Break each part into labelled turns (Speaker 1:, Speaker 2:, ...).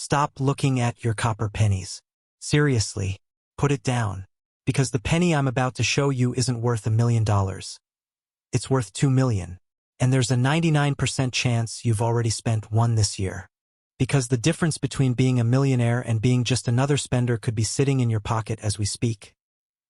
Speaker 1: Stop looking at your copper pennies. Seriously, put it down. Because the penny I'm about to show you isn't worth $1 million. It's worth $2 million. And there's a 99% chance you've already spent one this year. Because the difference between being a millionaire and being just another spender could be sitting in your pocket as we speak.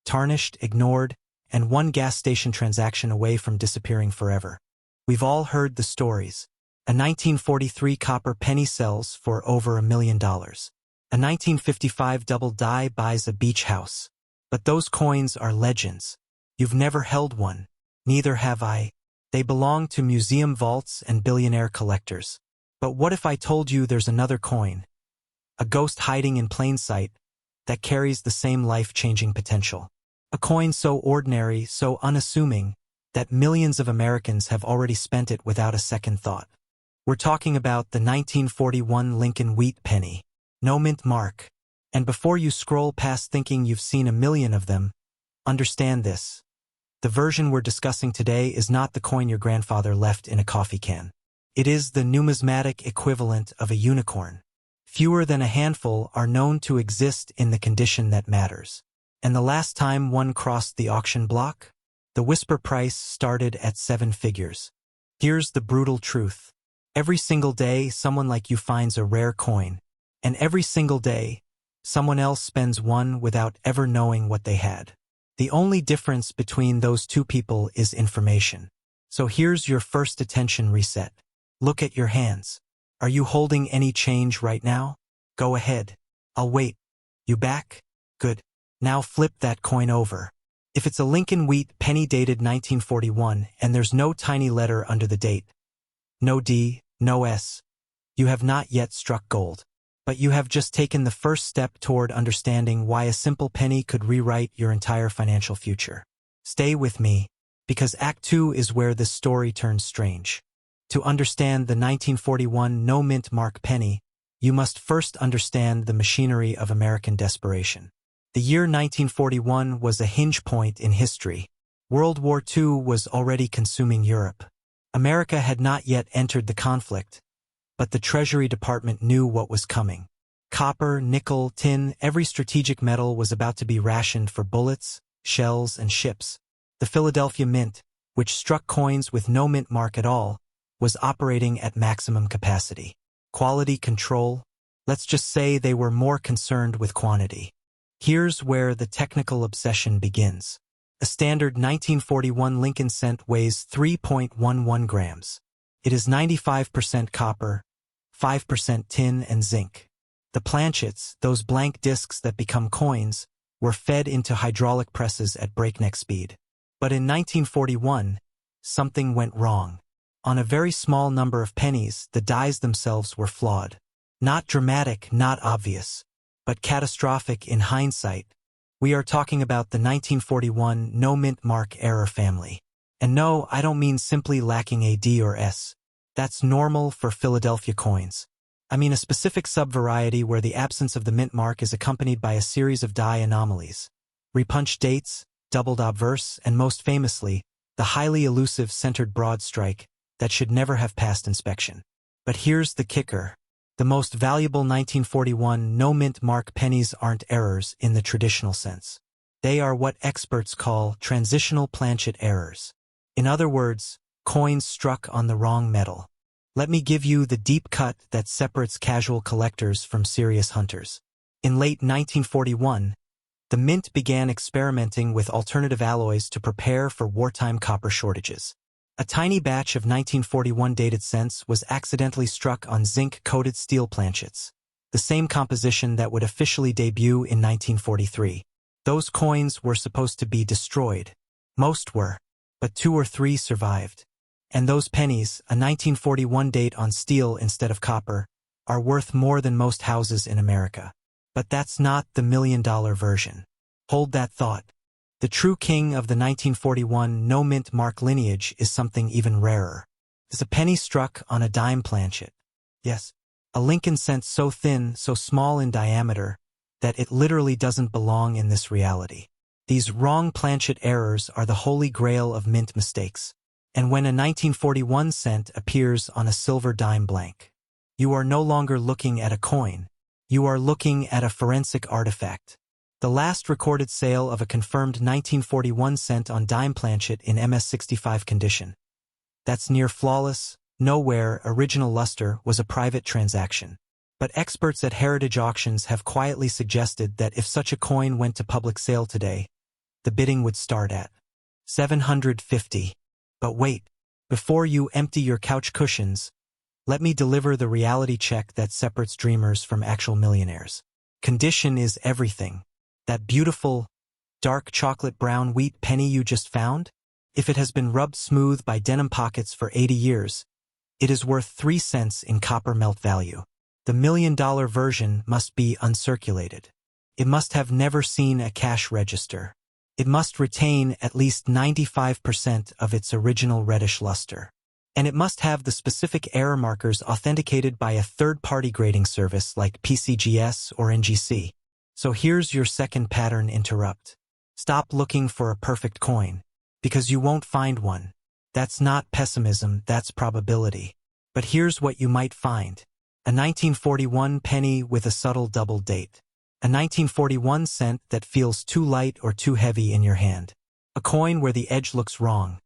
Speaker 1: Tarnished, ignored, and one gas station transaction away from disappearing forever. We've all heard the stories. A 1943 copper penny sells for over $1 million. A 1955 double die buys a beach house. But those coins are legends. You've never held one. Neither have I. They belong to museum vaults and billionaire collectors. But what if I told you there's another coin? A ghost hiding in plain sight that carries the same life-changing potential. A coin so ordinary, so unassuming, that millions of Americans have already spent it without a second thought. We're talking about the 1941 Lincoln Wheat Penny. No mint mark. And before you scroll past thinking you've seen 1 million of them, understand this. The version we're discussing today is not the coin your grandfather left in a coffee can. It is the numismatic equivalent of a unicorn. Fewer than a handful are known to exist in the condition that matters. And the last time one crossed the auction block, the whisper price started at 7 figures. Here's the brutal truth. Every single day, someone like you finds a rare coin. And every single day, someone else spends one without ever knowing what they had. The only difference between those two people is information. So here's your first attention reset. Look at your hands. Are you holding any change right now? Go ahead. I'll wait. You back? Good. Now flip that coin over. If it's a Lincoln Wheat penny dated 1941 and there's no tiny letter under the date, no D, no S, you have not yet struck gold. But you have just taken the first step toward understanding why a simple penny could rewrite your entire financial future. Stay with me, because Act 2 is where this story turns strange. To understand the 1941 no-mint mark penny, you must first understand the machinery of American desperation. The year 1941 was a hinge point in history. World War II was already consuming Europe. America had not yet entered the conflict, but the Treasury Department knew what was coming. Copper, nickel, tin, every strategic metal was about to be rationed for bullets, shells, and ships. The Philadelphia Mint, which struck coins with no mint mark at all, was operating at maximum capacity. Quality control? Let's just say they were more concerned with quantity. Here's where the technical obsession begins. A standard 1941 Lincoln cent weighs 3.11 grams. It is 95% copper, 5% tin and zinc. The planchets, those blank discs that become coins, were fed into hydraulic presses at breakneck speed. But in 1941, something went wrong. On a very small number of pennies, the dies themselves were flawed. Not dramatic, not obvious, but catastrophic in hindsight. We are talking about the 1941 no-mint mark error family. And no, I don't mean simply lacking a D or S. That's normal for Philadelphia coins. I mean a specific sub-variety where the absence of the mint mark is accompanied by a series of die anomalies. Repunched dates, doubled obverse, and most famously, the highly elusive centered broad strike that should never have passed inspection. But here's the kicker. The most valuable 1941 no-mint mark pennies aren't errors in the traditional sense. They are what experts call transitional planchet errors. In other words, coins struck on the wrong metal. Let me give you the deep cut that separates casual collectors from serious hunters. In late 1941, the Mint began experimenting with alternative alloys to prepare for wartime copper shortages. A tiny batch of 1941 dated cents was accidentally struck on zinc-coated steel planchets, the same composition that would officially debut in 1943. Those coins were supposed to be destroyed. Most were, but 2 or 3 survived. And those pennies, a 1941 date on steel instead of copper, are worth more than most houses in America. But that's not the $1 million version. Hold that thought. The true king of the 1941 no-mint mark lineage is something even rarer. It's a penny struck on a dime planchet. Yes, a Lincoln cent so thin, so small in diameter, that it literally doesn't belong in this reality. These wrong planchet errors are the holy grail of mint mistakes. And when a 1941 cent appears on a silver dime blank, you are no longer looking at a coin. You are looking at a forensic artifact. The last recorded sale of a confirmed 1941 cent on dime planchet in MS-65 condition. That's near flawless, nowhere original luster was a private transaction. But experts at heritage auctions have quietly suggested that if such a coin went to public sale today, the bidding would start at $750. But wait, before you empty your couch cushions, let me deliver the reality check that separates dreamers from actual millionaires. Condition is everything. That beautiful, dark chocolate brown wheat penny you just found? If it has been rubbed smooth by denim pockets for 80 years, it is worth 3 cents in copper melt value. The $1 million version must be uncirculated. It must have never seen a cash register. It must retain at least 95% of its original reddish luster. And it must have the specific error markers authenticated by a third-party grading service like PCGS or NGC. So here's your second pattern interrupt. Stop looking for a perfect coin, because you won't find one. That's not pessimism, that's probability. But here's what you might find. A 1941 penny with a subtle double date. A 1941 cent that feels too light or too heavy in your hand. A coin where the edge looks wrong.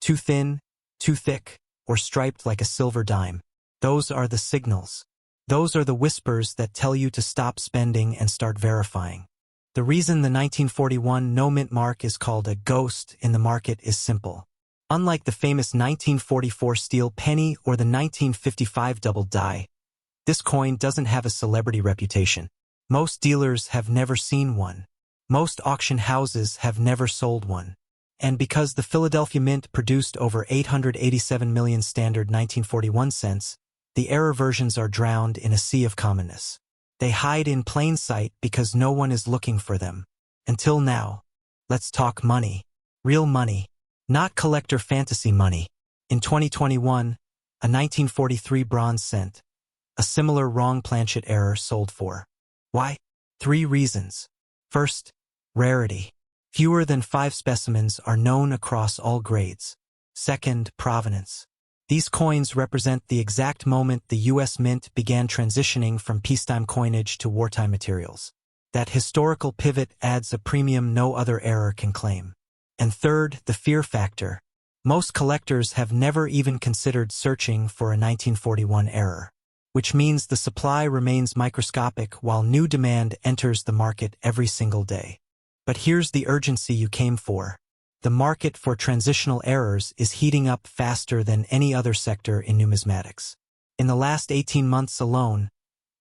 Speaker 1: Too thin, too thick, or striped like a silver dime. Those are the signals. Those are the whispers that tell you to stop spending and start verifying. The reason the 1941 no-mint mark is called a ghost in the market is simple. Unlike the famous 1944 steel penny or the 1955 double die, this coin doesn't have a celebrity reputation. Most dealers have never seen one. Most auction houses have never sold one. And because the Philadelphia Mint produced over 887 million standard 1941 cents, the error versions are drowned in a sea of commonness. They hide in plain sight because no one is looking for them. Until now. Let's talk money. Real money. Not collector fantasy money. In 2021, a 1943 bronze cent, a similar wrong planchet error sold for. Why? 3 reasons. First, rarity. Fewer than 5 specimens are known across all grades. Second, provenance. These coins represent the exact moment the U.S. Mint began transitioning from peacetime coinage to wartime materials. That historical pivot adds a premium no other error can claim. And third, the fear factor. Most collectors have never even considered searching for a 1941 error, which means the supply remains microscopic while new demand enters the market every single day. But here's the urgency you came for. The market for transitional errors is heating up faster than any other sector in numismatics. In the last 18 months alone,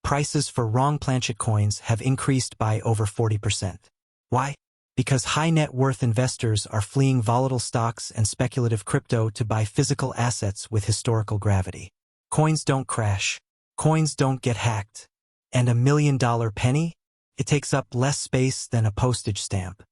Speaker 1: prices for wrong planchet coins have increased by over 40%. Why? Because high net worth investors are fleeing volatile stocks and speculative crypto to buy physical assets with historical gravity. Coins don't crash. Coins don't get hacked. And $1 million penny? It takes up less space than a postage stamp.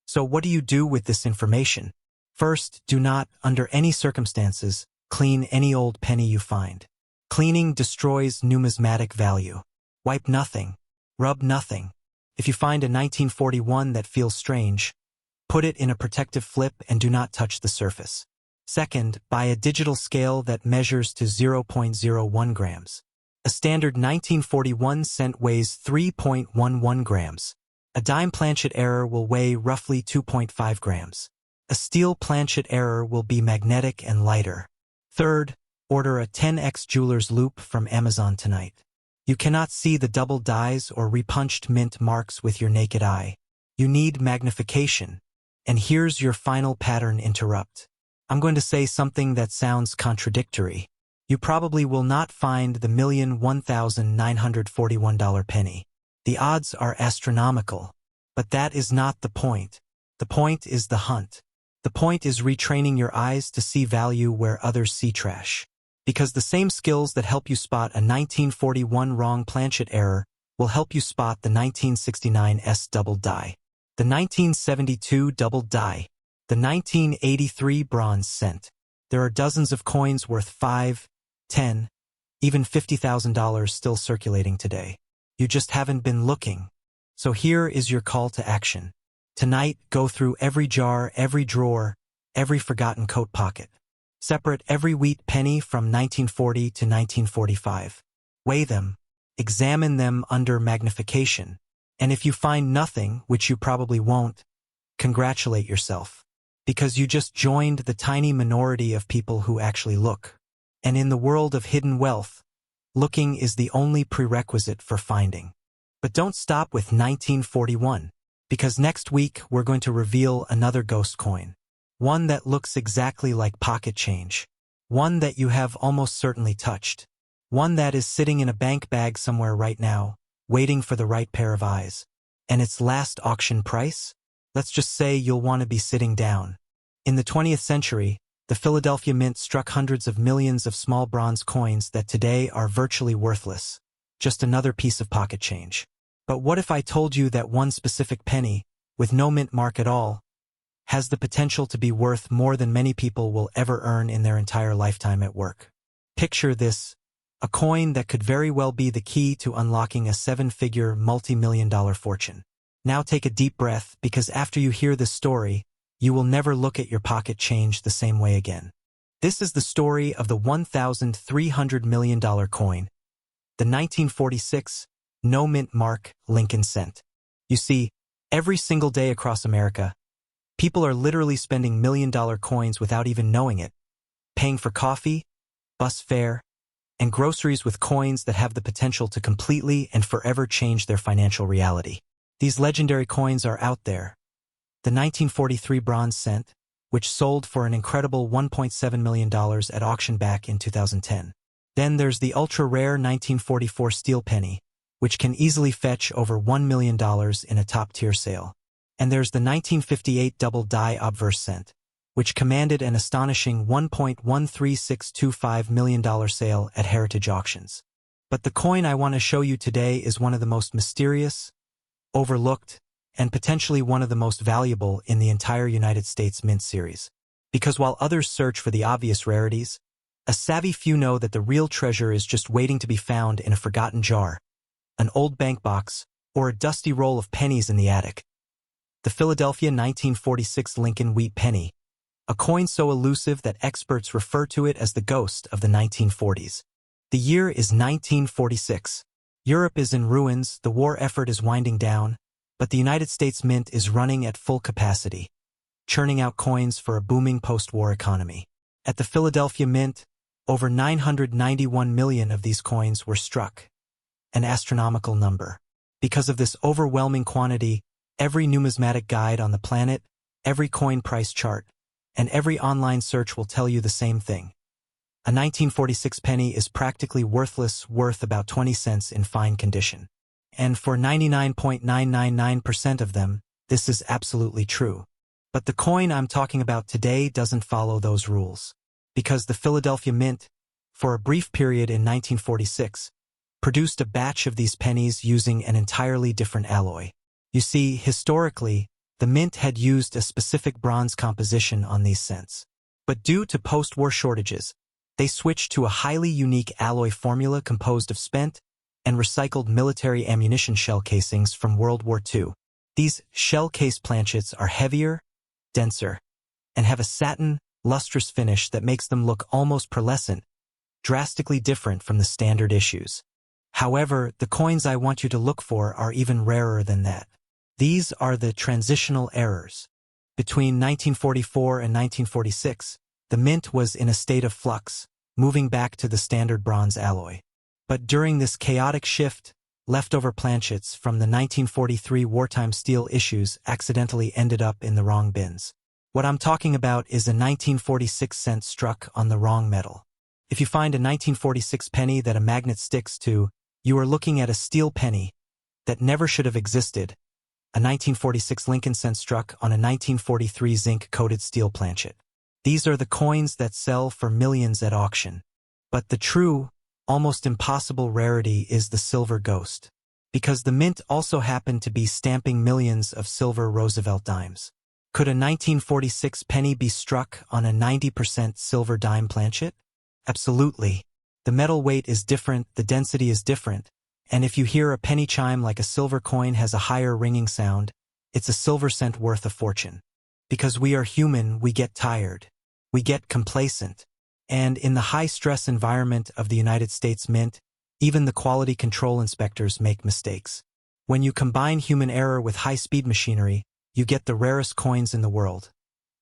Speaker 1: So what do you do with this information? First, do not, under any circumstances, clean any old penny you find. Cleaning destroys numismatic value. Wipe nothing. Rub nothing. If you find a 1941 that feels strange, put it in a protective flip and do not touch the surface. Second, buy a digital scale that measures to 0.01 grams. A standard 1941 cent weighs 3.11 grams. A dime planchet error will weigh roughly 2.5 grams. A steel planchet error will be magnetic and lighter. Third, order a 10x jeweler's loop from Amazon tonight. You cannot see the double dies or repunched mint marks with your naked eye. You need magnification. And here's your final pattern interrupt. I'm going to say something that sounds contradictory. You probably will not find the $1,001,941 penny. The odds are astronomical. But that is not the point. The point is the hunt. The point is retraining your eyes to see value where others see trash. Because the same skills that help you spot a 1941 wrong planchet error will help you spot the 1969 S double die, the 1972 double die, the 1983 bronze cent. There are dozens of coins worth $5, $10, even $50,000 still circulating today. You just haven't been looking. So here is your call to action. Tonight, go through every jar, every drawer, every forgotten coat pocket. Separate every wheat penny from 1940 to 1945. Weigh them. examine them under magnification. And if you find nothing, which you probably won't, congratulate yourself. Because you just joined the tiny minority of people who actually look. And in the world of hidden wealth, looking is the only prerequisite for finding. But don't stop with 1941, because next week we're going to reveal another ghost coin. One that looks exactly like pocket change. One that you have almost certainly touched. One that is sitting in a bank bag somewhere right now, waiting for the right pair of eyes. And its last auction price? Let's just say you'll want to be sitting down. In the 20th century, the Philadelphia Mint struck hundreds of millions of small bronze coins that today are virtually worthless. Just another piece of pocket change. But what if I told you that one specific penny, with no mint mark at all, has the potential to be worth more than many people will ever earn in their entire lifetime at work? Picture this, a coin that could very well be the key to unlocking a seven-figure, multi-million-dollar fortune. Now take a deep breath, because after you hear this story, you will never look at your pocket change the same way again. This is the story of the $1,300 million coin, the 1946, no mint mark, Lincoln cent. You see, every single day across America, people are literally spending million-dollar coins without even knowing it, paying for coffee, bus fare, and groceries with coins that have the potential to completely and forever change their financial reality. These legendary coins are out there. The 1943 bronze cent, which sold for an incredible $1.7 million at auction back in 2010. Then there's the ultra-rare 1944 steel penny, which can easily fetch over $1 million in a top-tier sale. And there's the 1958 double die obverse cent, which commanded an astonishing $1.13625 million sale at heritage auctions. But the coin I want to show you today is one of the most mysterious, overlooked, and potentially one of the most valuable in the entire United States Mint series. Because while others search for the obvious rarities, a savvy few know that the real treasure is just waiting to be found in a forgotten jar, an old bank box, or a dusty roll of pennies in the attic. The Philadelphia 1946 Lincoln Wheat Penny, a coin so elusive that experts refer to it as the ghost of the 1940s. The year is 1946. Europe is in ruins, the war effort is winding down, but the United States Mint is running at full capacity, churning out coins for a booming post-war economy. At the Philadelphia Mint, over 991 million of these coins were struck, an astronomical number. Because of this overwhelming quantity, every numismatic guide on the planet, every coin price chart, and every online search will tell you the same thing. A 1946 penny is practically worthless, worth about 20 cents in fine condition. And for 99.999% of them, this is absolutely true. But the coin I'm talking about today doesn't follow those rules. Because the Philadelphia Mint, for a brief period in 1946, produced a batch of these pennies using an entirely different alloy. You see, historically, the Mint had used a specific bronze composition on these cents. But due to post-war shortages, they switched to a highly unique alloy formula composed of spent and recycled military ammunition shell casings from World War II. These shell case planchets are heavier, denser, and have a satin, lustrous finish that makes them look almost pearlescent, drastically different from the standard issues. However, the coins I want you to look for are even rarer than that. These are the transitional errors. Between 1944 and 1946, the Mint was in a state of flux, moving back to the standard bronze alloy. But during this chaotic shift, leftover planchets from the 1943 wartime steel issues accidentally ended up in the wrong bins. What I'm talking about is a 1946 cent struck on the wrong metal. If you find a 1946 penny that a magnet sticks to, you are looking at a steel penny that never should have existed, a 1946 Lincoln cent struck on a 1943 zinc-coated steel planchet. These are the coins that sell for millions at auction. But the true, almost impossible rarity is the silver ghost. Because the Mint also happened to be stamping millions of silver Roosevelt dimes. Could a 1946 penny be struck on a 90% silver dime planchet? Absolutely. The metal weight is different, the density is different, and if you hear a penny chime like a silver coin has a higher ringing sound, it's a silver cent worth a fortune. Because we are human, we get tired. We get complacent. And in the high-stress environment of the United States Mint, Even the quality control inspectors make mistakes. When you combine human error with high-speed machinery, you get the rarest coins in the world.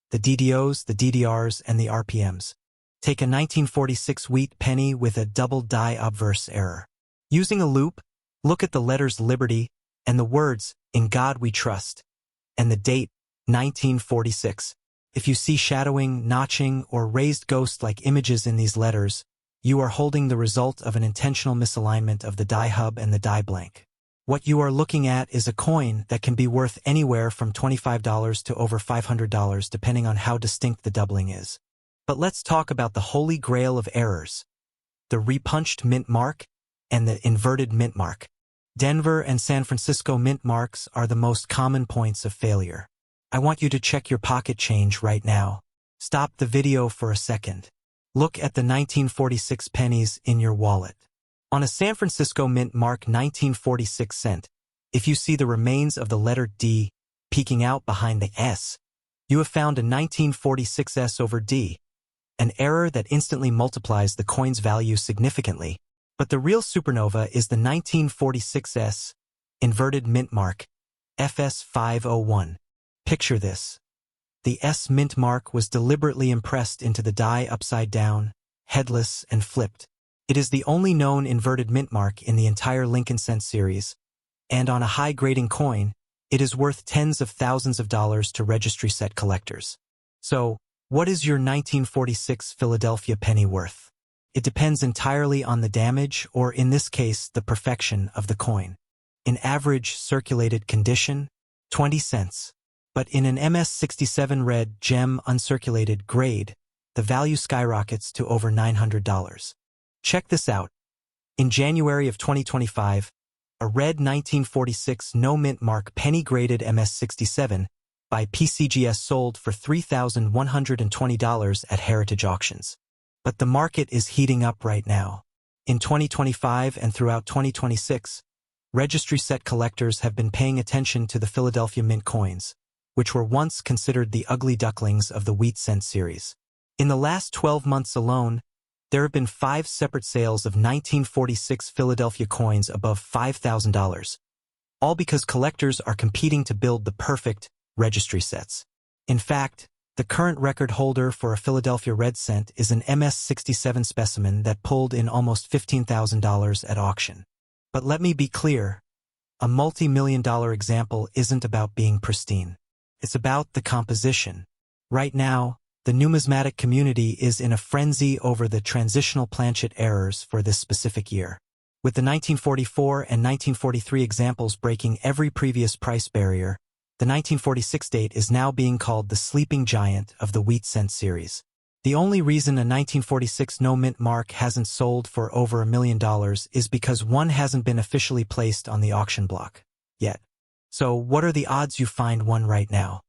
Speaker 1: The DDOs, the DDRs, and the RPMs. Take a 1946 wheat penny with a double die obverse error. Using a loop, look at the letters Liberty and the words, "In God We Trust," and the date, 1946. If you see shadowing, notching, or raised ghost-like images in these letters, you are holding the result of an intentional misalignment of the die hub and the die blank. What you are looking at is a coin that can be worth anywhere from $25 to over $500 depending on how distinct the doubling is. But let's talk about the holy grail of errors: the repunched mint mark and the inverted mint mark. Denver and San Francisco mint marks are the most common points of failure. I want you to check your pocket change right now. Stop the video for a second. Look at the 1946 pennies in your wallet. On a San Francisco mint mark 1946 cent, if you see the remains of the letter D peeking out behind the S, you have found a 1946 S over D, an error that instantly multiplies the coin's value significantly. But the real supernova is the 1946 S, inverted mint mark, FS501. Picture this. The S mint mark was deliberately impressed into the die upside down, headless, and flipped. It is the only known inverted mint mark in the entire Lincoln Cent series, and on a high-grading coin, it is worth tens of thousands of dollars to registry set collectors. So, what is your 1946 Philadelphia penny worth? It depends entirely on the damage, or in this case, the perfection of the coin. In average circulated condition, 20 cents. But in an MS67 red gem uncirculated grade, the value skyrockets to over $900. Check this out. In January of 2025, a red 1946 no-mint mark penny-graded MS67 by PCGS sold for $3,120 at Heritage Auctions. But the market is heating up right now. In 2025 and throughout 2026, registry set collectors have been paying attention to the Philadelphia mint coins, which were once considered the ugly ducklings of the wheat cent series. In the last 12 months alone, there have been 5 separate sales of 1946 Philadelphia coins above $5,000, all because collectors are competing to build the perfect registry sets. In fact, the current record holder for a Philadelphia red cent is an MS67 specimen that pulled in almost $15,000 at auction. But let me be clear, a multi-million-dollar example isn't about being pristine. It's about the composition. Right now, the numismatic community is in a frenzy over the transitional planchet errors for this specific year. With the 1944 and 1943 examples breaking every previous price barrier, the 1946 date is now being called the sleeping giant of the wheat cent series. The only reason a 1946 no-mint mark hasn't sold for over $1 million is because one hasn't been officially placed on the auction block yet. So what are the odds you find one right now?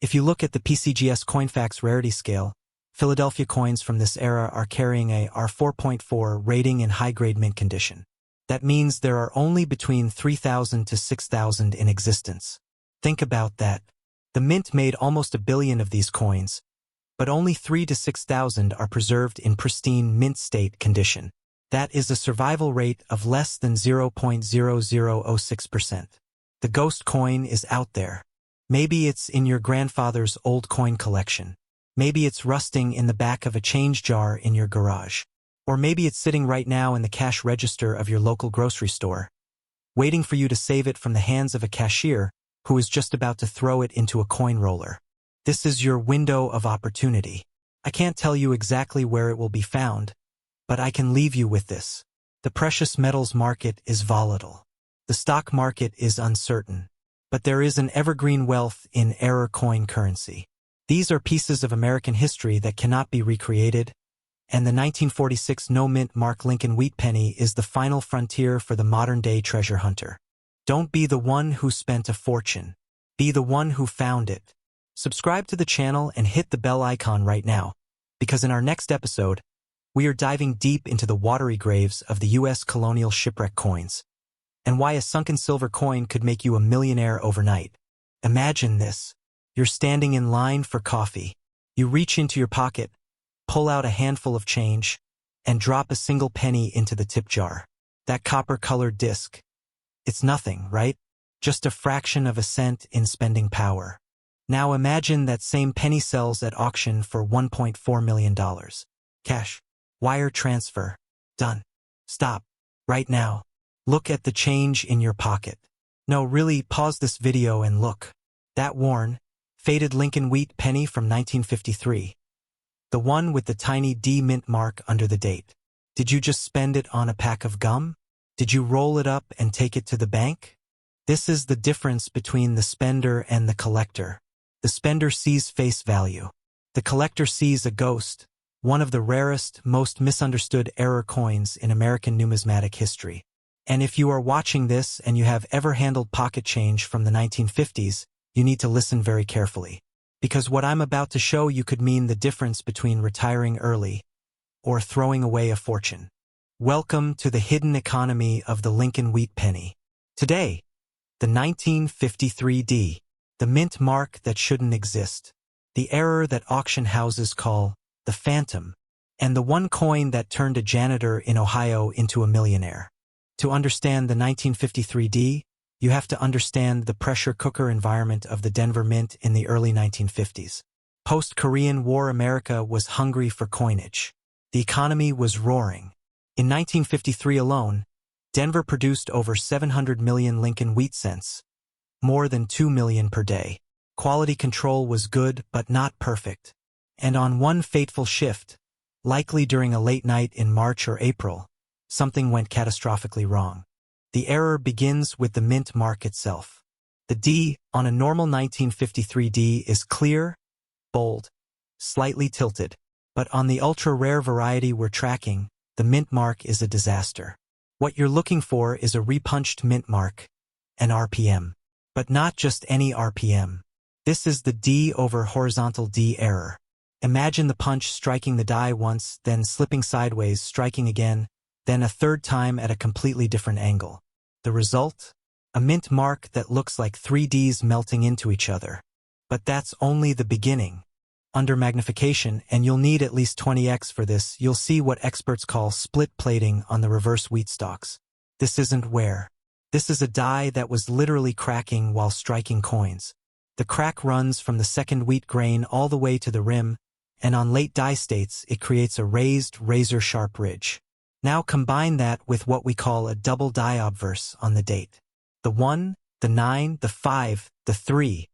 Speaker 1: If you look at the PCGS Coinfax rarity scale, Philadelphia coins from this era are carrying a R4.4 rating in high-grade mint condition. That means there are only between 3,000 to 6,000 in existence. Think about that. The mint made almost 1 billion of these coins, but only 3,000 to 6,000 are preserved in pristine mint state condition. That is a survival rate of less than 0.0006%. The ghost coin is out there. Maybe it's in your grandfather's old coin collection. Maybe it's rusting in the back of a change jar in your garage. Or maybe it's sitting right now in the cash register of your local grocery store, waiting for you to save it from the hands of a cashier who is just about to throw it into a coin roller. This is your window of opportunity. I can't tell you exactly where it will be found, but I can leave you with this. The precious metals market is volatile. The stock market is uncertain. But there is an evergreen wealth in error coin currency. These are pieces of American history that cannot be recreated, and the 1946 no-mint mark Lincoln Wheat Penny is the final frontier for the modern-day treasure hunter. Don't be the one who spent a fortune. Be the one who found it. Subscribe to the channel and hit the bell icon right now, because in our next episode, we are diving deep into the watery graves of the U.S. colonial shipwreck coins, and why a sunken silver coin could make you a millionaire overnight. Imagine this. You're standing in line for coffee. You reach into your pocket, pull out a handful of change, and drop a single penny into the tip jar. That copper-colored disc. It's nothing, right? Just a fraction of a cent in spending power. Now imagine that same penny sells at auction for $1.4 million. Cash. Wire transfer. Done. Stop. Right now. Look at the change in your pocket. No, really, pause this video and look. That worn, faded Lincoln Wheat penny from 1953. The one with the tiny D mint mark under the date. Did you just spend it on a pack of gum? Did you roll it up and take it to the bank? This is the difference between the spender and the collector. The spender sees face value. The collector sees a ghost, one of the rarest, most misunderstood error coins in American numismatic history. And if you are watching this and you have ever handled pocket change from the 1950s, you need to listen very carefully. Because what I'm about to show you could mean the difference between retiring early or throwing away a fortune. Welcome to the hidden economy of the Lincoln Wheat Penny. Today, the 1953 D, the mint mark that shouldn't exist, the error that auction houses call the phantom, and the one coin that turned a janitor in Ohio into a millionaire. To understand the 1953 D, you have to understand the pressure cooker environment of the Denver Mint in the early 1950s. Post-Korean War America was hungry for coinage. The economy was roaring. In 1953 alone, Denver produced over 700 million Lincoln Wheat cents, more than 2 million per day. Quality control was good but not perfect. And on one fateful shift, likely during a late night in March or April, something went catastrophically wrong. The error begins with the mint mark itself. The D on a normal 1953 D is clear, bold, slightly tilted. But on the ultra-rare variety we're tracking, the mint mark is a disaster. What you're looking for is a repunched mint mark, an RPM. But not just any RPM. This is the D over horizontal D error. Imagine the punch striking the die once, then slipping sideways, striking again, then a third time at a completely different angle. The result? A mint mark that looks like 3 Ds melting into each other. But that's only the beginning. Under magnification, and you'll need at least 20x for this, you'll see what experts call split plating on the reverse wheat stalks. This isn't wear. This is a die that was literally cracking while striking coins. The crack runs from the second wheat grain all the way to the rim, and on late die states it creates a raised, razor-sharp ridge. Now combine that with what we call a double die obverse on the date. The 1, the 9, the 5, the 3.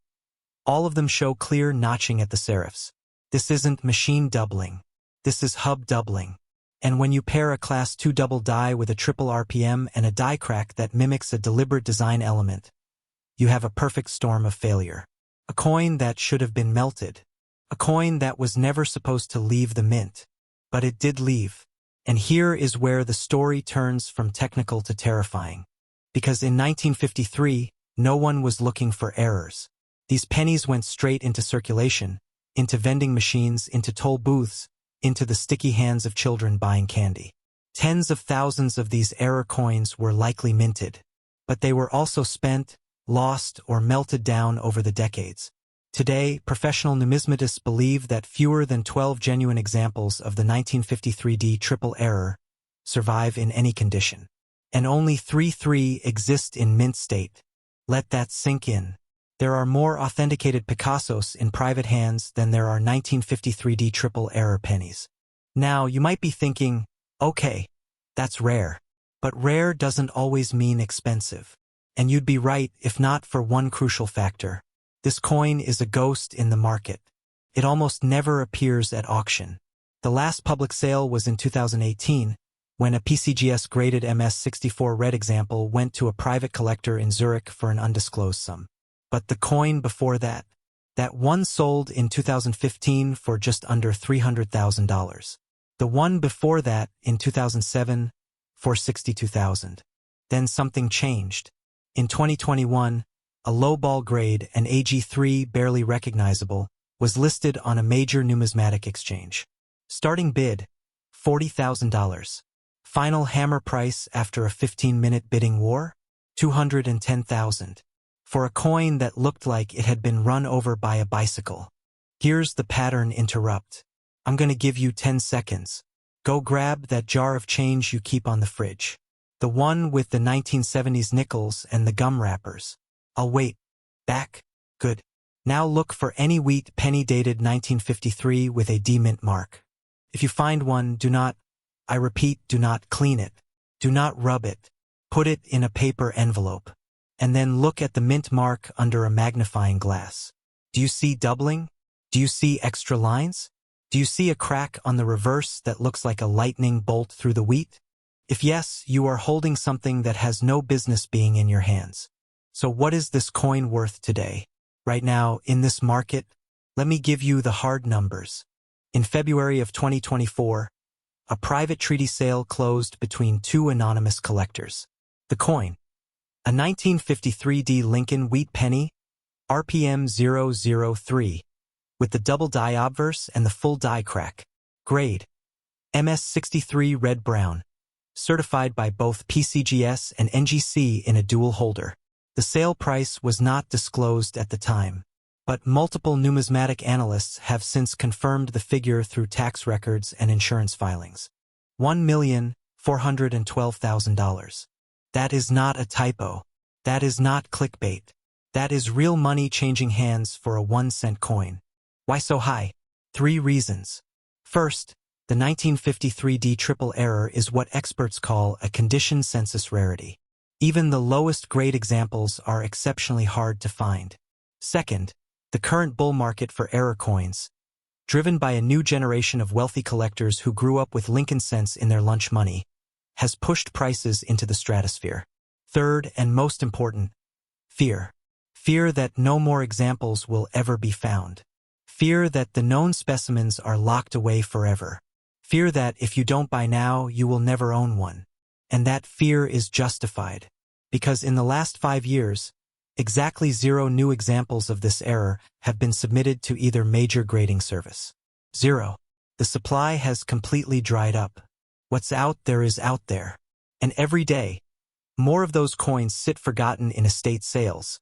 Speaker 1: All of them show clear notching at the serifs. This isn't machine doubling. This is hub doubling. And when you pair a class 2 double die with a triple RPM and a die crack that mimics a deliberate design element, you have a perfect storm of failure. A coin that should have been melted. A coin that was never supposed to leave the mint. But it did leave. And here is where the story turns from technical to terrifying. Because in 1953, no one was looking for errors. These pennies went straight into circulation, into vending machines, into toll booths, into the sticky hands of children buying candy. Tens of thousands of these error coins were likely minted. But they were also spent, lost, or melted down over the decades. Today, professional numismatists believe that fewer than 12 genuine examples of the 1953 D triple error survive in any condition. And only 3 exist in mint state. Let that sink in. There are more authenticated Picassos in private hands than there are 1953 D triple error pennies. Now, you might be thinking, okay, that's rare. But rare doesn't always mean expensive. And you'd be right if not for one crucial factor. This coin is a ghost in the market. It almost never appears at auction. The last public sale was in 2018, when a PCGS-graded MS-64 red example went to a private collector in Zurich for an undisclosed sum. But the coin before that one sold in 2015 for just under $300,000. The one before that, in 2007, for $62,000. Then something changed. In 2021, a lowball grade, an AG3 barely recognizable, was listed on a major numismatic exchange. Starting bid, $40,000. Final hammer price after a 15-minute bidding war? $210,000. For a coin that looked like it had been run over by a bicycle. Here's the pattern interrupt. I'm gonna give you 10 seconds. Go grab that jar of change you keep on the fridge. The one with the 1970s nickels and the gum wrappers. I'll wait. Back? Good. Now look for any wheat penny dated 1953 with a D mint mark. If you find one, do not, I repeat, do not clean it. Do not rub it. Put it in a paper envelope. And then look at the mint mark under a magnifying glass. Do you see doubling? Do you see extra lines? Do you see a crack on the reverse that looks like a lightning bolt through the wheat? If yes, you are holding something that has no business being in your hands. So what is this coin worth today? Right now, in this market, let me give you the hard numbers. In February of 2024, a private treaty sale closed between two anonymous collectors. The coin, a 1953 Lincoln Wheat Penny, RPM 003, with the double die obverse and the full die crack. Grade, MS63 red-brown, certified by both PCGS and NGC in a dual holder. The sale price was not disclosed at the time, but multiple numismatic analysts have since confirmed the figure through tax records and insurance filings. $1,412,000. That is not a typo. That is not clickbait. That is real money changing hands for a 1-cent coin. Why so high? 3 reasons. First, the 1953 triple error is what experts call a conditioned census rarity. Even the lowest grade examples are exceptionally hard to find. Second, the current bull market for error coins, driven by a new generation of wealthy collectors who grew up with Lincoln cents in their lunch money, has pushed prices into the stratosphere. Third, and most important, fear. Fear that no more examples will ever be found. Fear that the known specimens are locked away forever. Fear that if you don't buy now, you will never own one. And that fear is justified, because in the last 5 years, exactly 0 new examples of this error have been submitted to either major grading service. 0. The supply has completely dried up. What's out there is out there. And every day, more of those coins sit forgotten in estate sales,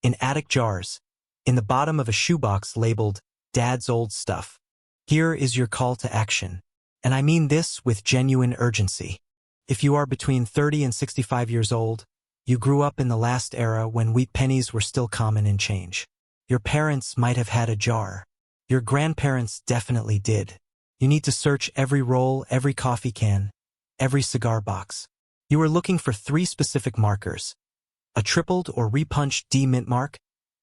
Speaker 1: in attic jars, in the bottom of a shoebox labeled Dad's Old Stuff. Here is your call to action. And I mean this with genuine urgency. If you are between 30 and 65 years old, you grew up in the last era when wheat pennies were still common in change. Your parents might have had a jar. Your grandparents definitely did. You need to search every roll, every coffee can, every cigar box. You are looking for 3 specific markers: a tripled or repunched D mint mark,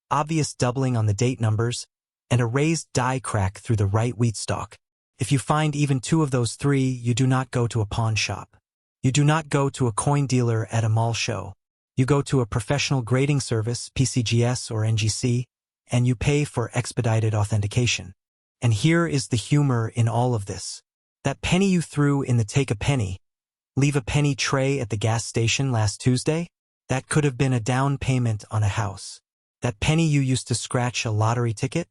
Speaker 1: obvious doubling on the date numbers, and a raised die crack through the right wheat stalk. If you find even 2 of those 3, you do not go to a pawn shop. You do not go to a coin dealer at a mall show. You go to a professional grading service, PCGS or NGC, and you pay for expedited authentication. And here is the humor in all of this. That penny you threw in the take a penny, leave a penny tray at the gas station last Tuesday, that could have been a down payment on a house. That penny you used to scratch a lottery ticket,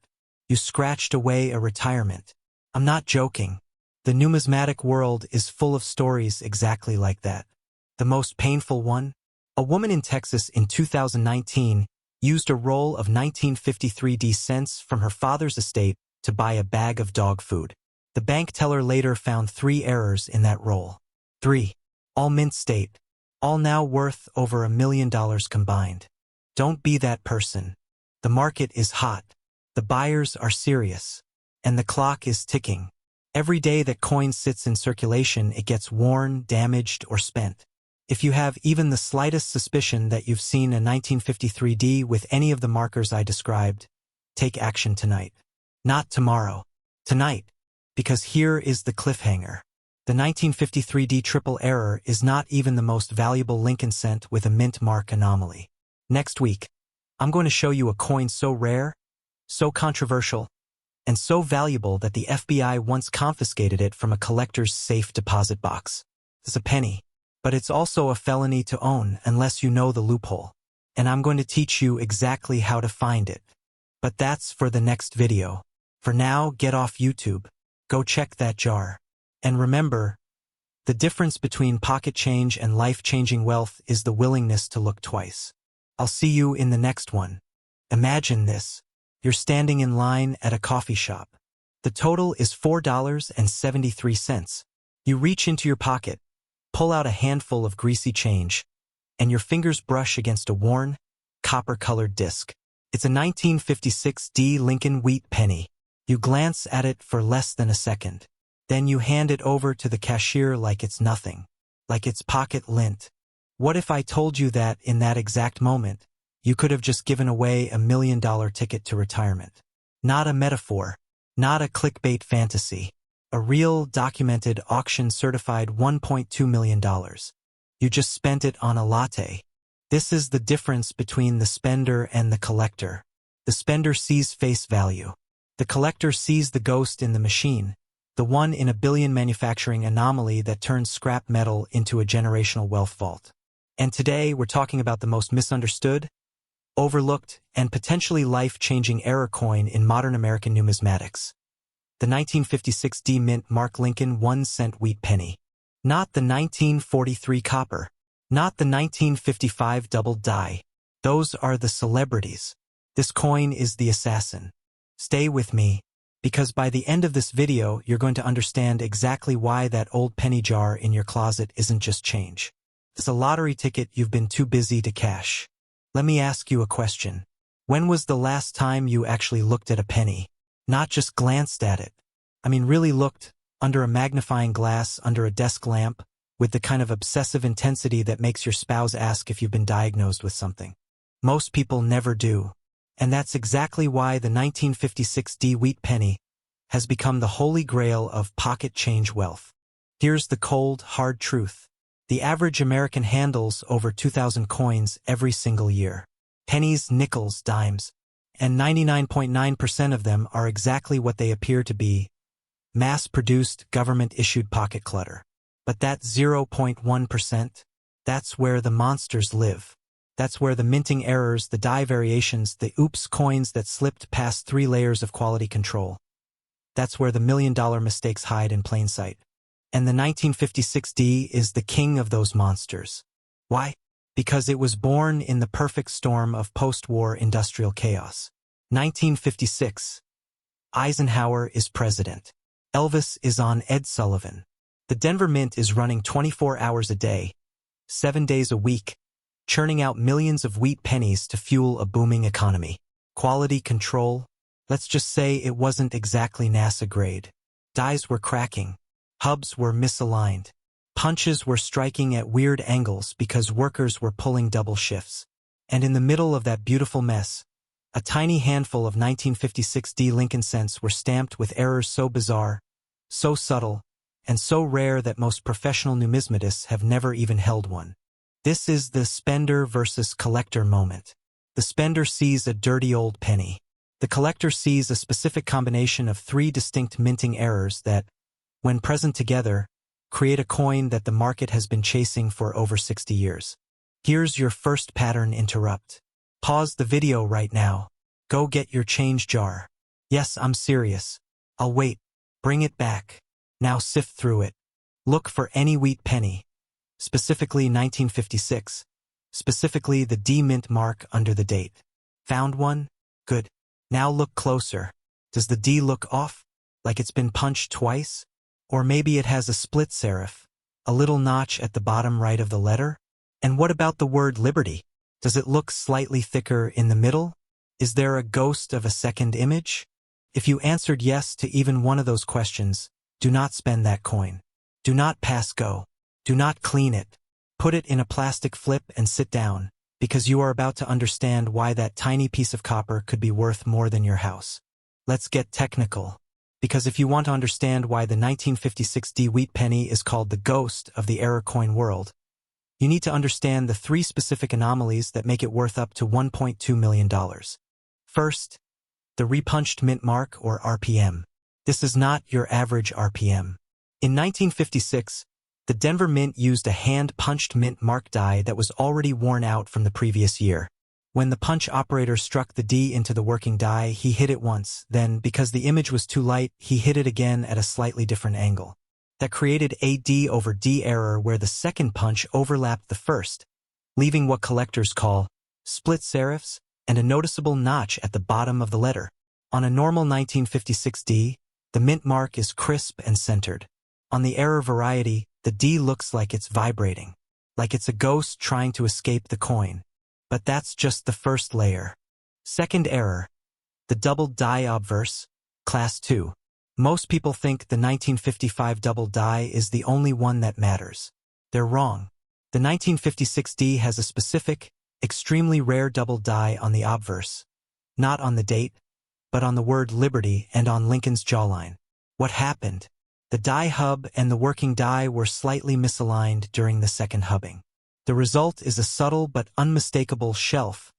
Speaker 1: you scratched away a retirement. I'm not joking. The numismatic world is full of stories exactly like that. The most painful one? A woman in Texas in 2019 used a roll of 1953 cents from her father's estate to buy a bag of dog food. The bank teller later found 3 errors in that roll. 3. All mint state. All now worth over $1 million combined. Don't be that person. The market is hot. The buyers are serious. And the clock is ticking. Every day that coin sits in circulation, it gets worn, damaged, or spent. If you have even the slightest suspicion that you've seen a 1953 with any of the markers I described, take action tonight. Not tomorrow. Tonight. Because here is the cliffhanger. The 1953 triple error is not even the most valuable Lincoln cent with a mint mark anomaly. Next week, I'm going to show you a coin so rare, so controversial, and so valuable that the FBI once confiscated it from a collector's safe deposit box. It's a penny, but it's also a felony to own unless you know the loophole. And I'm going to teach you exactly how to find it. But that's for the next video. For now, get off YouTube. Go check that jar. And remember, the difference between pocket change and life-changing wealth is the willingness to look twice. I'll see you in the next one. Imagine this. You're standing in line at a coffee shop. The total is $4.73. You reach into your pocket, pull out a handful of greasy change, and your fingers brush against a worn, copper-colored disc. It's a 1956 Lincoln Wheat Penny. You glance at it for less than a second. Then you hand it over to the cashier like it's nothing, like it's pocket lint. What if I told you that, in that exact moment, you could have just given away $1 million ticket to retirement? Not a metaphor, not a clickbait fantasy. A real, documented, auction-certified $1.2 million. You just spent it on a latte. This is the difference between the spender and the collector. The spender sees face value. The collector sees the ghost in the machine, the one in a billion manufacturing anomaly that turns scrap metal into a generational wealth vault. And today, we're talking about the most misunderstood, overlooked, and potentially life-changing error coin in modern American numismatics. The 1956 Mint Mark Lincoln 1-cent wheat penny. Not the 1943 copper. Not the 1955 double die. Those are the celebrities. This coin is the assassin. Stay with me, because by the end of this video, you're going to understand exactly why that old penny jar in your closet isn't just change. It's a lottery ticket you've been too busy to cash. Let me ask you a question. When was the last time you actually looked at a penny? Not just glanced at it. I mean, really looked, under a magnifying glass, under a desk lamp, with the kind of obsessive intensity that makes your spouse ask if you've been diagnosed with something. Most people never do. And that's exactly why the 1956 wheat penny has become the holy grail of pocket change wealth. Here's the cold, hard truth. The average American handles over 2,000 coins every single year. Pennies, nickels, dimes. And 99.9% of them are exactly what they appear to be, mass-produced, government-issued pocket clutter. But that 0.1%, that's where the monsters live. That's where the minting errors, the die variations, the oops coins that slipped past 3 layers of quality control. That's where the $1 million mistakes hide in plain sight. And the 1956 is the king of those monsters. Why? Because it was born in the perfect storm of post-war industrial chaos. 1956. Eisenhower is president. Elvis is on Ed Sullivan. The Denver Mint is running 24 hours a day, 7 days a week, churning out millions of wheat pennies to fuel a booming economy. Quality control? Let's just say it wasn't exactly NASA grade. Dies were cracking. Hubs were misaligned. Punches were striking at weird angles because workers were pulling double shifts. And in the middle of that beautiful mess, a tiny handful of 1956 Lincoln cents were stamped with errors so bizarre, so subtle, and so rare that most professional numismatists have never even held one. This is the spender versus collector moment. The spender sees a dirty old penny. The collector sees a specific combination of 3 distinct minting errors that, when present together, create a coin that the market has been chasing for over 60 years. Here's your first pattern interrupt. Pause the video right now. Go get your change jar. Yes, I'm serious. I'll wait. Bring it back. Now sift through it. Look for any wheat penny. Specifically 1956. Specifically the D-mint mark under the date. Found one? Good. Now look closer. Does the D look off? Like it's been punched twice? Or maybe it has a split serif, a little notch at the bottom right of the letter? And what about the word liberty? Does it look slightly thicker in the middle? Is there a ghost of a second image? If you answered yes to even one of those questions, do not spend that coin. Do not pass go. Do not clean it. Put it in a plastic flip and sit down, because you are about to understand why that tiny piece of copper could be worth more than your house. Let's get technical. Because if you want to understand why the 1956 wheat penny is called the ghost of the error coin world, you need to understand the 3 specific anomalies that make it worth up to $1.2 million. First, the repunched mint mark, or RPM. This is not your average RPM. In 1956, the Denver Mint used a hand-punched mint mark die that was already worn out from the previous year. When the punch operator struck the D into the working die, he hit it once, then, because the image was too light, he hit it again at a slightly different angle. That created a D over D error where the second punch overlapped the first, leaving what collectors call split serifs and a noticeable notch at the bottom of the letter. On a normal 1956 D, the mint mark is crisp and centered. On the error variety, the D looks like it's vibrating, like it's a ghost trying to escape the coin. But that's just the first layer. Second error, the double die obverse, class 2. Most people think the 1955 double die is the only one that matters. They're wrong. The 1956D has a specific, extremely rare double die on the obverse, not on the date, but on the word liberty and on Lincoln's jawline. What happened? The die hub and the working die were slightly misaligned during the second hubbing. The result is a subtle but unmistakable shelf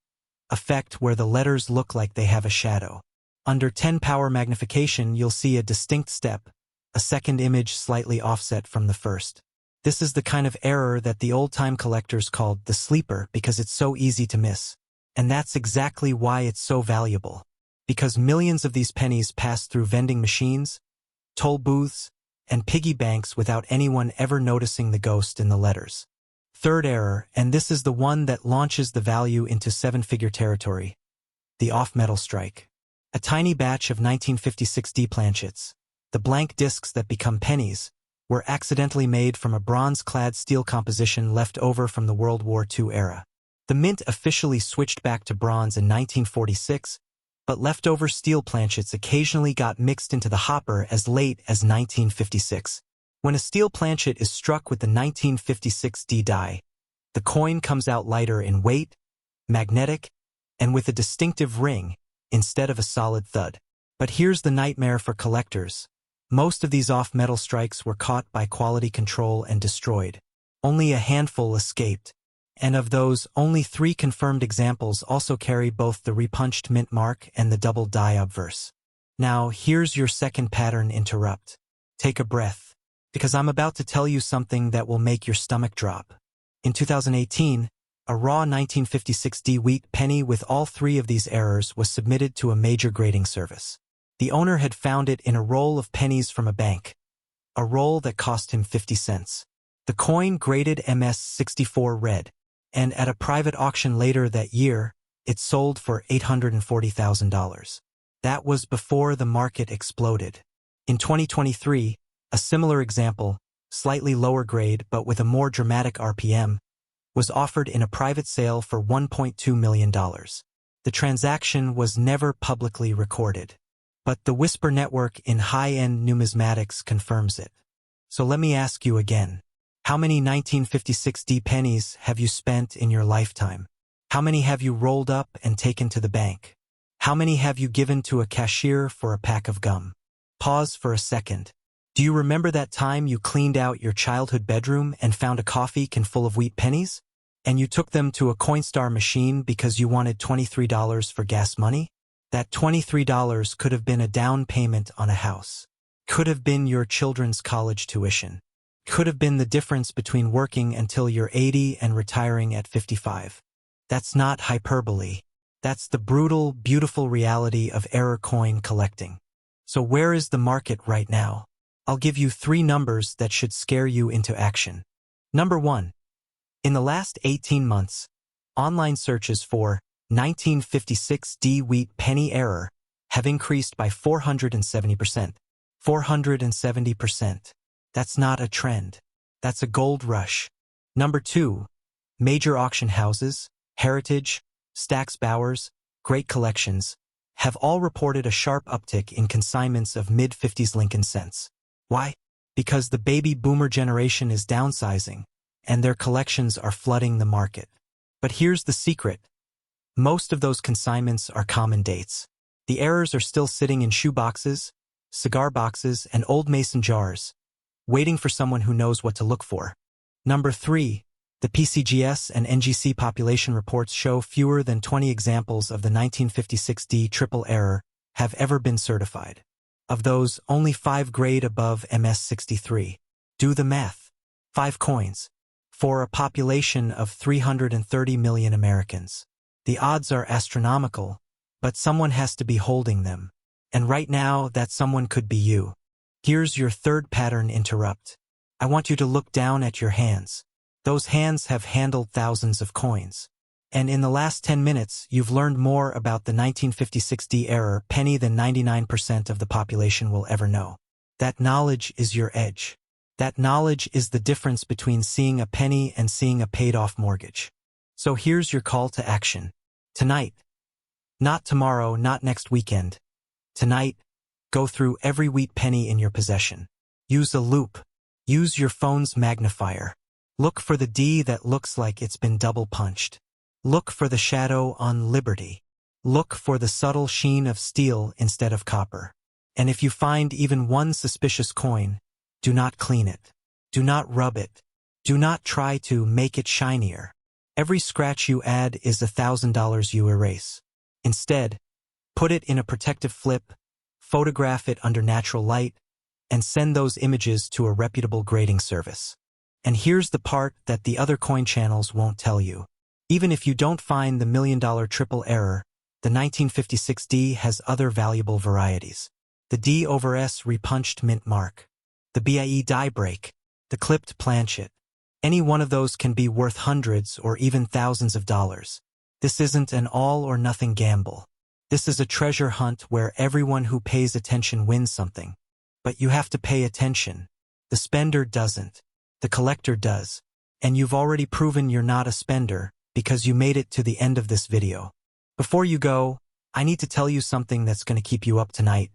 Speaker 1: effect where the letters look like they have a shadow. Under 10 power magnification, you'll see a distinct step, a second image slightly offset from the first. This is the kind of error that the old-time collectors called the sleeper because it's so easy to miss. And that's exactly why it's so valuable. Because millions of these pennies pass through vending machines, toll booths, and piggy banks without anyone ever noticing the ghost in the letters. Third error, and this is the one that launches the value into seven-figure territory, the off-metal strike. A tiny batch of 1956D planchets, the blank discs that become pennies, were accidentally made from a bronze-clad steel composition left over from the World War II era. The mint officially switched back to bronze in 1946, but leftover steel planchets occasionally got mixed into the hopper as late as 1956. When a steel planchet is struck with the 1956D die, the coin comes out lighter in weight, magnetic, and with a distinctive ring, instead of a solid thud. But here's the nightmare for collectors. Most of these off-metal strikes were caught by quality control and destroyed. Only a handful escaped. And of those, only 3 confirmed examples also carry both the repunched mint mark and the double die obverse. Now, here's your second pattern interrupt. Take a breath, because I'm about to tell you something that will make your stomach drop. In 2018, a raw 1956D wheat penny with all 3 of these errors was submitted to a major grading service. The owner had found it in a roll of pennies from a bank, a roll that cost him 50 cents. The coin graded MS64 red, and at a private auction later that year, it sold for $840,000. That was before the market exploded. In 2023, a similar example, slightly lower grade but with a more dramatic RPM, was offered in a private sale for $1.2 million. The transaction was never publicly recorded, but the Whisper network in high-end numismatics confirms it. So let me ask you again. How many 1956D pennies have you spent in your lifetime? How many have you rolled up and taken to the bank? How many have you given to a cashier for a pack of gum? Pause for a second. Do you remember that time you cleaned out your childhood bedroom and found a coffee can full of wheat pennies? And you took them to a Coinstar machine because you wanted $23 for gas money? That $23 could have been a down payment on a house. Could have been your children's college tuition. Could have been the difference between working until you're 80 and retiring at 55. That's not hyperbole. That's the brutal, beautiful reality of error coin collecting. So where is the market right now? I'll give you 3 numbers that should scare you into action. Number 1. In the last 18 months, online searches for 1956D wheat penny error have increased by 470%. 470%. That's not a trend. That's a gold rush. Number 2. Major auction houses, Heritage, Stack's Bowers, Great Collections, have all reported a sharp uptick in consignments of mid-50s Lincoln cents. Why? Because the baby boomer generation is downsizing, and their collections are flooding the market. But here's the secret. Most of those consignments are common dates. The errors are still sitting in shoe boxes, cigar boxes, and old mason jars, waiting for someone who knows what to look for. Number 3. The PCGS and NGC population reports show fewer than 20 examples of the 1956D triple error have ever been certified. Of those, only 5 grade above MS63. Do the math. 5 coins. For a population of 330 million Americans. The odds are astronomical, but someone has to be holding them. And right now, that someone could be you. Here's your third pattern interrupt. I want you to look down at your hands. Those hands have handled thousands of coins. And in the last 10 minutes, you've learned more about the 1956D error penny than 99% of the population will ever know. That knowledge is your edge. That knowledge is the difference between seeing a penny and seeing a paid-off mortgage. So here's your call to action. Tonight. Not tomorrow, not next weekend. Tonight, go through every wheat penny in your possession. Use a loupe. Use your phone's magnifier. Look for the D that looks like it's been double punched. Look for the shadow on Liberty. Look for the subtle sheen of steel instead of copper. And if you find even one suspicious coin, do not clean it. Do not rub it. Do not try to make it shinier. Every scratch you add is $1,000 you erase. Instead, put it in a protective flip, photograph it under natural light, and send those images to a reputable grading service. And here's the part that the other coin channels won't tell you. Even if you don't find the $1 million triple error, the 1956 D has other valuable varieties. The D over S repunched mint mark. The BIE die break. The clipped planchet. Any one of those can be worth hundreds or even thousands of dollars. This isn't an all-or-nothing gamble. This is a treasure hunt where everyone who pays attention wins something. But you have to pay attention. The spender doesn't. The collector does. And you've already proven you're not a spender because you made it to the end of this video. Before you go, I need to tell you something that's going to keep you up tonight.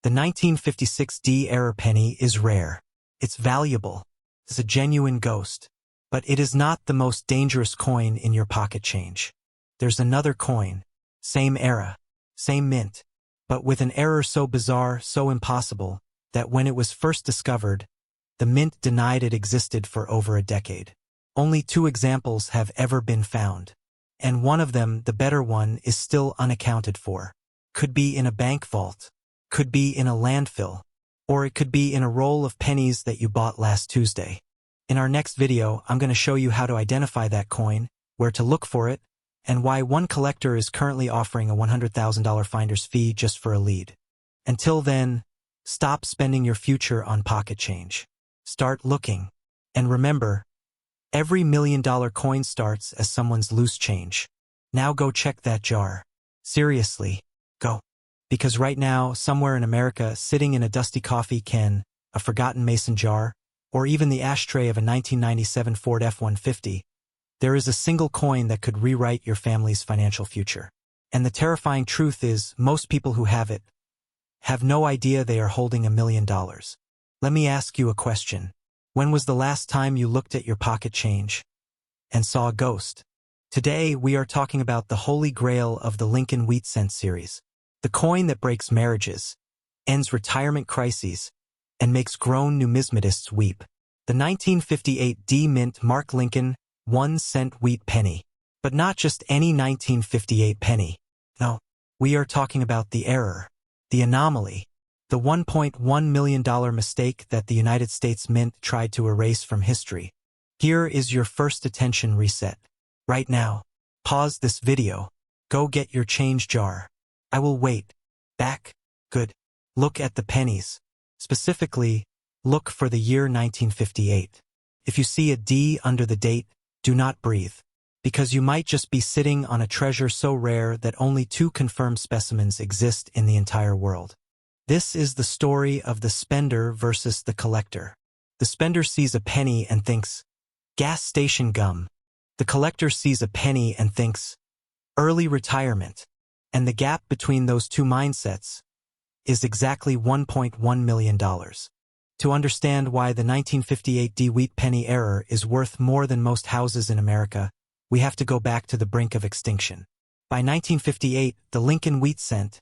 Speaker 1: The 1956 D error penny is rare. It's valuable. It's a genuine ghost. But it is not the most dangerous coin in your pocket change. There's another coin. Same era. Same mint. But with an error so bizarre, so impossible, that when it was first discovered, the mint denied it existed for over a decade. Only 2 examples have ever been found. And one of them, the better one, is still unaccounted for. Could be in a bank vault. Could be in a landfill. Or it could be in a roll of pennies that you bought last Tuesday. In our next video, I'm going to show you how to identify that coin, where to look for it, and why one collector is currently offering a $100,000 finder's fee just for a lead. Until then, stop spending your future on pocket change. Start looking. And remember, every $1 million coin starts as someone's loose change. Now go check that jar. Seriously, go. Because right now, somewhere in America, sitting in a dusty coffee can, a forgotten mason jar, or even the ashtray of a 1997 Ford F-150, there is a single coin that could rewrite your family's financial future. And the terrifying truth is, most people who have it have no idea they are holding $1 million. Let me ask you a question. When was the last time you looked at your pocket change and saw a ghost? Today, we are talking about the holy grail of the Lincoln Wheat Cent series. The coin that breaks marriages, ends retirement crises, and makes grown numismatists weep. The 1958 D Mint Mark Lincoln 1-cent wheat penny. But not just any 1958 penny. No, we are talking about the error, the anomaly, the $1.1 million mistake that the United States Mint tried to erase from history. Here is your first attention reset. Right now, pause this video. Go get your change jar. I will wait. Back. Good. Look at the pennies. Specifically, look for the year 1958. If you see a D under the date, do not breathe. Because you might just be sitting on a treasure so rare that only 2 confirmed specimens exist in the entire world. This is the story of the spender versus the collector. The spender sees a penny and thinks, gas station gum. The collector sees a penny and thinks, early retirement. And the gap between those 2 mindsets is exactly $1.1 million. To understand why the 1958 D wheat penny error is worth more than most houses in America, we have to go back to the brink of extinction. By 1958, the Lincoln Wheat Cent,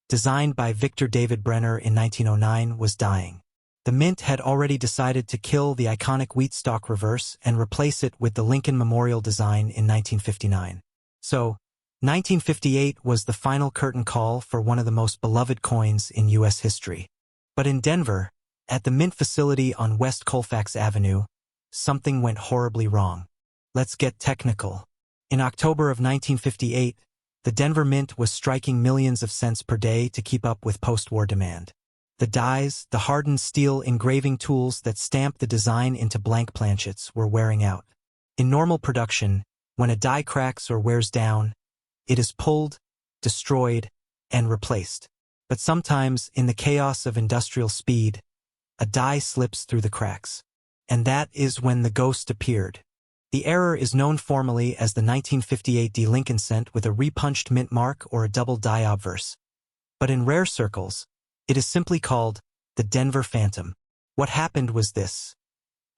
Speaker 1: designed by Victor David Brenner in 1909, was dying. The Mint had already decided to kill the iconic wheat stalk reverse and replace it with the Lincoln Memorial design in 1959. So, 1958 was the final curtain call for one of the most beloved coins in U.S. history. But in Denver, at the Mint facility on West Colfax Avenue, something went horribly wrong. Let's get technical. In October of 1958, the Denver Mint was striking millions of cents per day to keep up with post-war demand. The dies, the hardened steel engraving tools that stamp the design into blank planchets, were wearing out. In normal production, when a die cracks or wears down, it is pulled, destroyed, and replaced. But sometimes, in the chaos of industrial speed, a die slips through the cracks. And that is when the ghost appeared. The error is known formally as the 1958 D Lincoln cent with a repunched mint mark or a double die obverse. But in rare circles, it is simply called the Denver Phantom. What happened was this.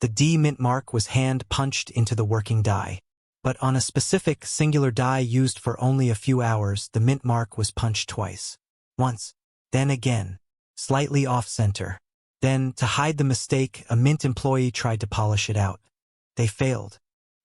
Speaker 1: The D mint mark was hand-punched into the working die. But on a specific singular die used for only a few hours, the mint mark was punched twice. Once, then again, slightly off-center. Then, to hide the mistake, a mint employee tried to polish it out. They failed.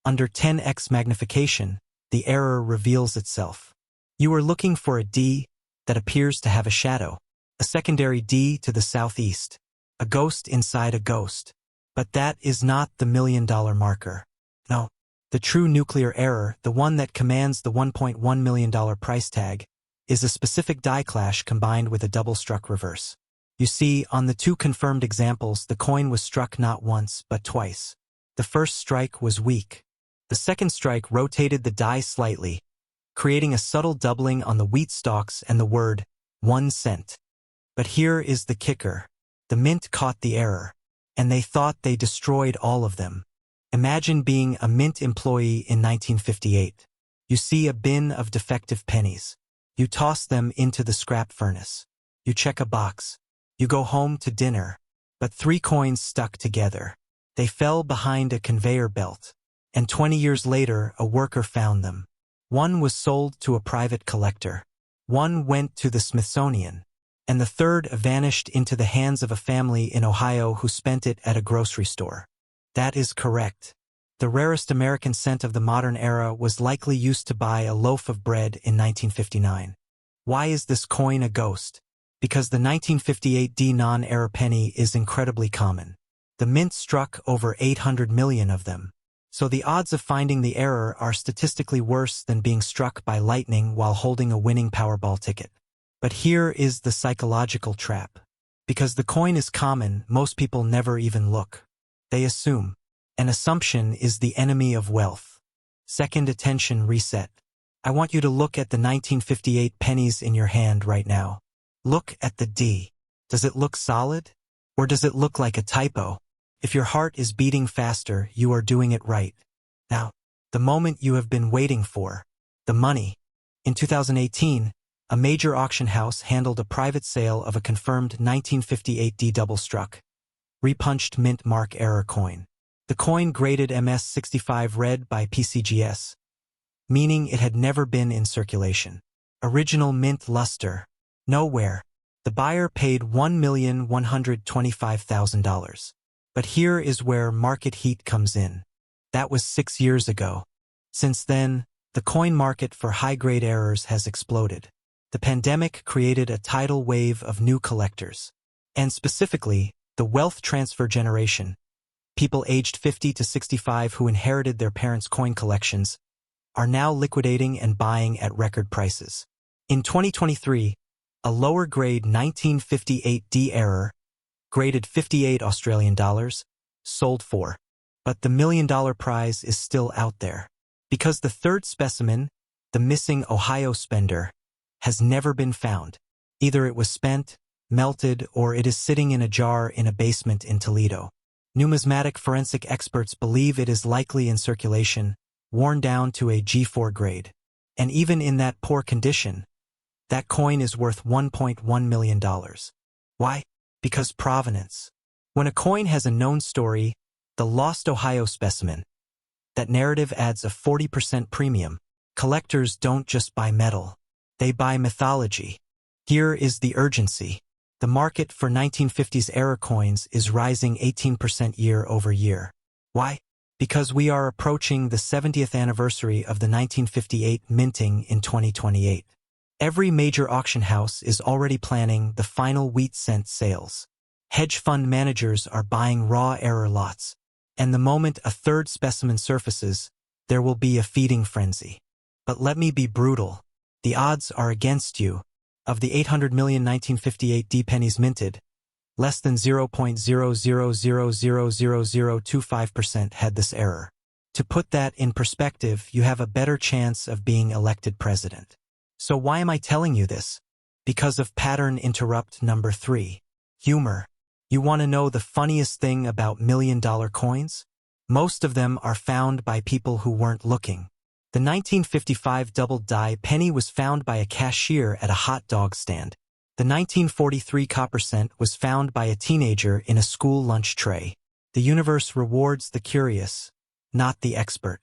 Speaker 1: Under 10x magnification, the error reveals itself. You are looking for a D that appears to have a shadow, a secondary D to the southeast, a ghost inside a ghost. But that is not the $1 million marker. No. The true nuclear error, the one that commands the $1.1 million price tag, is a specific die clash combined with a double-struck reverse. You see, on the two confirmed examples, the coin was struck not once, but twice. The first strike was weak. The second strike rotated the die slightly, creating a subtle doubling on the wheat stalks and the word 1 cent. But here is the kicker. The mint caught the error, and they thought they destroyed all of them. Imagine being a mint employee in 1958. You see a bin of defective pennies. You toss them into the scrap furnace. You check a box. You go home to dinner. But 3 coins stuck together. They fell behind a conveyor belt. And 20 years later, a worker found them. One was sold to a private collector. One went to the Smithsonian. And the third vanished into the hands of a family in Ohio who spent it at a grocery store. That is correct. The rarest American cent of the modern era was likely used to buy a loaf of bread in 1959. Why is this coin a ghost? Because the 1958 D non-error penny is incredibly common. The mint struck over 800 million of them. So the odds of finding the error are statistically worse than being struck by lightning while holding a winning Powerball ticket. But here is the psychological trap. Because the coin is common, most people never even look. They assume. An assumption is the enemy of wealth. Second, attention reset. I want you to look at the 1958 pennies in your hand right now. Look at the D. Does it look solid? Or does it look like a typo? If your heart is beating faster, you are doing it right. Now, the moment you have been waiting for. The money. In 2018, a major auction house handled a private sale of a confirmed 1958 D double-struck, repunched mint mark error coin. The coin graded MS65 red by PCGS, meaning it had never been in circulation. Original mint luster. Nowhere. The buyer paid $1,125,000. But here is where market heat comes in. That was 6 years ago. Since then, the coin market for high-grade errors has exploded. The pandemic created a tidal wave of new collectors. And specifically, the wealth transfer generation, people aged 50 to 65 who inherited their parents' coin collections, are now liquidating and buying at record prices. In 2023, a lower-grade 1958 D error, graded 58 Australian dollars, sold for. But the $1 million prize is still out there. Because the third specimen, the missing Ohio spender, has never been found. Either it was spent, melted, or it is sitting in a jar in a basement in Toledo. Numismatic forensic experts believe it is likely in circulation, worn down to a G4 grade. And even in that poor condition, that coin is worth $1.1 million. Why? Because provenance. When a coin has a known story, the lost Ohio specimen, that narrative adds a 40% premium. Collectors don't just buy metal. They buy mythology. Here is the urgency. The market for 1950s era coins is rising 18% year over year. Why? Because we are approaching the 70th anniversary of the 1958 minting in 2028. Every major auction house is already planning the final wheat cent sales. Hedge fund managers are buying raw error lots. And the moment a third specimen surfaces, there will be a feeding frenzy. But let me be brutal. The odds are against you. Of the 800 million 1958 D pennies minted, less than 0.00000025% had this error. To put that in perspective, you have a better chance of being elected president. So why am I telling you this? Because of pattern interrupt number 3. Humor. You want to know the funniest thing about $1,000,000 coins? Most of them are found by people who weren't looking. The 1955 double-die penny was found by a cashier at a hot dog stand. The 1943 copper cent was found by a teenager in a school lunch tray. The universe rewards the curious, not the expert.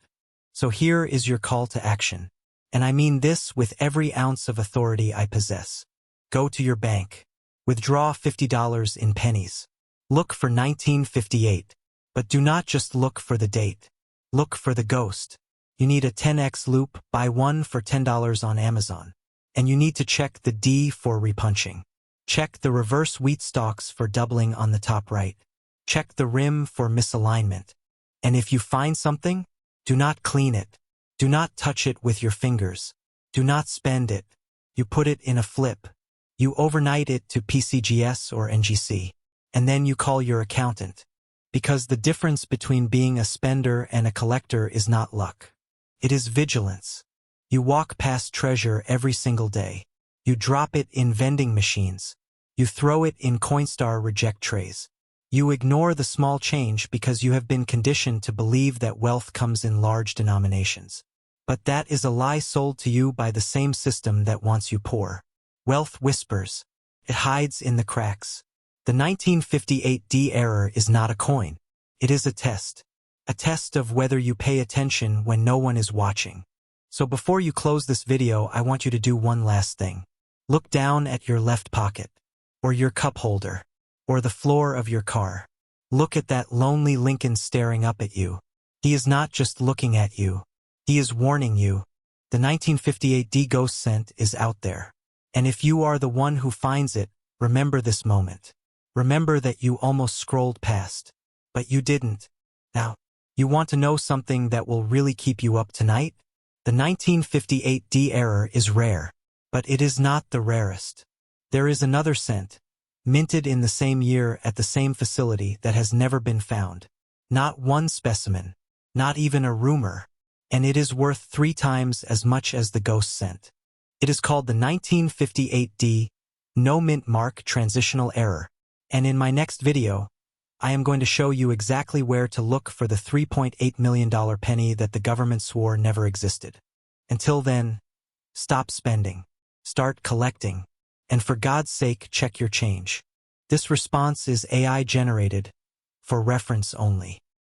Speaker 1: So here is your call to action. And I mean this with every ounce of authority I possess. Go to your bank. Withdraw $50 in pennies. Look for 1958. But do not just look for the date. Look for the ghost. You need a 10x loop, buy one for $10 on Amazon. And you need to check the D for repunching. Check the reverse wheat stalks for doubling on the top right. Check the rim for misalignment. And if you find something, do not clean it. Do not touch it with your fingers. Do not spend it. You put it in a flip. You overnight it to PCGS or NGC. And then you call your accountant. Because the difference between being a spender and a collector is not luck. It is vigilance. You walk past treasure every single day. You drop it in vending machines. You throw it in Coinstar reject trays. You ignore the small change because you have been conditioned to believe that wealth comes in large denominations. But that is a lie sold to you by the same system that wants you poor. Wealth whispers. It hides in the cracks. The 1958 D error is not a coin. It is a test. A test of whether you pay attention when no one is watching. So before you close this video, I want you to do one last thing. Look down at your left pocket, or your cup holder, or the floor of your car. Look at that lonely Lincoln staring up at you. He is not just looking at you. He is warning you. The 1958 D ghost cent is out there. And if you are the one who finds it, remember this moment. Remember that you almost scrolled past, but you didn't. Now, you want to know something that will really keep you up tonight? The 1958 D error is rare, but it is not the rarest. There is another cent, minted in the same year at the same facility that has never been found. Not one specimen, not even a rumor, and it is worth 3 times as much as the ghost cent. It is called the 1958 D, no mint mark transitional error, and in my next video, I am going to show you exactly where to look for the $3.8 million penny that the government swore never existed. Until then, stop spending, start collecting, and for God's sake, check your change. This response is AI generated, for reference only.